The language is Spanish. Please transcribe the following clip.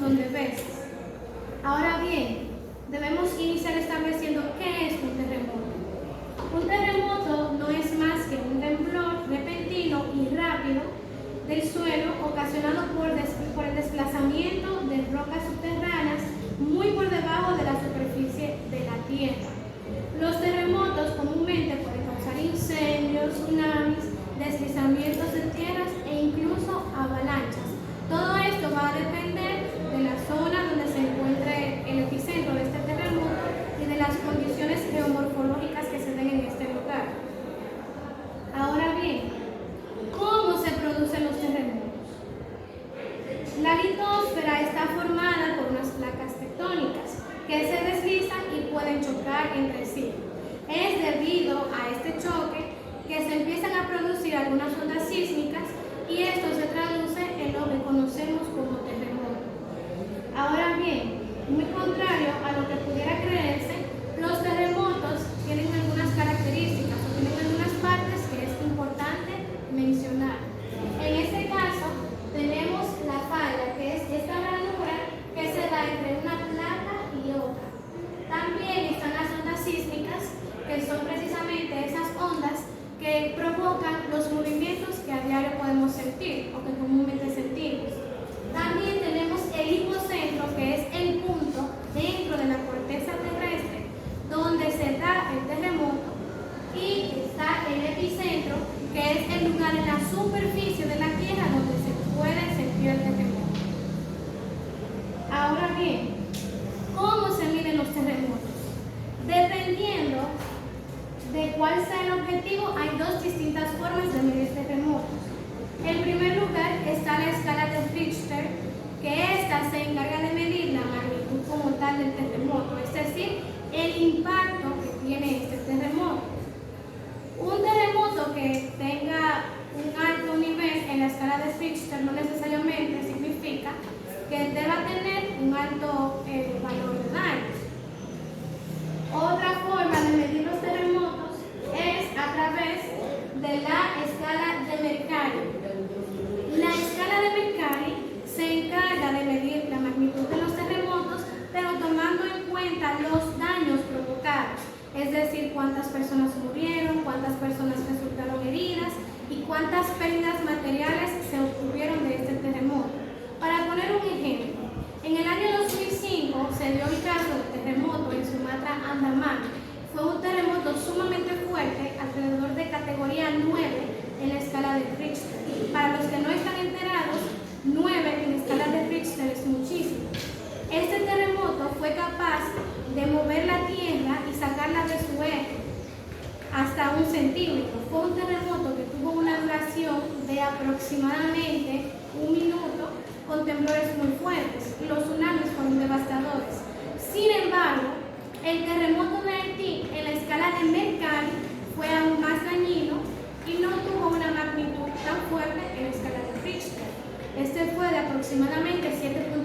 montón de veces. Ahora bien, debemos iniciar estableciendo qué es un terremoto. Un terremoto no es más que un temblor repentino y rápido del suelo ocasionado por el desplazamiento de rocas subterráneas muy por debajo de la superficie de la Tierra. Los terremotos comúnmente pueden causar incendios, tsunamis, deslizamientos de tierras e incluso avalanchas. Todo esto va a depender de la zona donde se encuentre el epicentro de este terremoto y de las condiciones geomorfológicas que se den en este lugar. Ahora bien, ¿cómo se producen los terremotos? La litosfera está formada por unas placas tectónicas que se deslizan y pueden chocar entre sí. Es debido a este choque que se empiezan a producir algunas ondas sísmicas y esto se traduce en lo que conocemos como terremoto. Ahora bien, muy contrario a lo que pudiera creerse, los terremotos tienen algunas características o tienen algunas partes que es importante mencionar. En este caso, tenemos la falla, que es esta ranura que se da entre una placa y otra. También están las ondas sísmicas, que son precisamente esas ondas que provocan los movimientos que a diario podemos sentir o que comúnmente sentimos. También tenemos el hipocentro, que es el punto dentro de la corteza terrestre donde se da el terremoto, y está el epicentro, que es el lugar en la superficie de la Tierra donde se puede sentir el terremoto. Ahora bien, ¿cómo se miden los terremotos? Dependiendo de cuál sea el objetivo, hay dos distintas formas de medir terremotos. En primer lugar está la escala de Richter, que esta se encarga de medir la magnitud como tal del terremoto, es decir, el impacto que tiene este terremoto. Un terremoto que tenga un alto nivel en la escala de Richter no necesariamente significa que deba tener un alto valor de daños. Otra forma de medir los terremotos es a través de la escala de Mercalli. La escala de Mercalli se encarga de medir la magnitud de los terremotos, pero tomando en cuenta los daños provocados, es decir, cuántas personas murieron, cuántas personas resultaron heridas y cuántas pérdidas materiales se obtuvieron de este terremoto. Para poner un ejemplo, en el año 2005 se dio el caso del terremoto en Sumatra, Andamán. Fue un terremoto sumamente fuerte, alrededor de categoría 9 en la escala de Richter. Para los que no están enterados, 9 en la escala de Richter es muchísimo. Este terremoto fue capaz de mover la Tierra y sacarla de su eje hasta 1 centímetro. Fue un terremoto que tuvo una duración de aproximadamente 1 minuto, con temblores muy fuertes, y los tsunamis fueron devastadores. Sin embargo, el terremoto de Haití en la escala de Mercalli fue aún más dañino y no tuvo una magnitud tan fuerte en la escala de Richter. Este fue de aproximadamente 7.5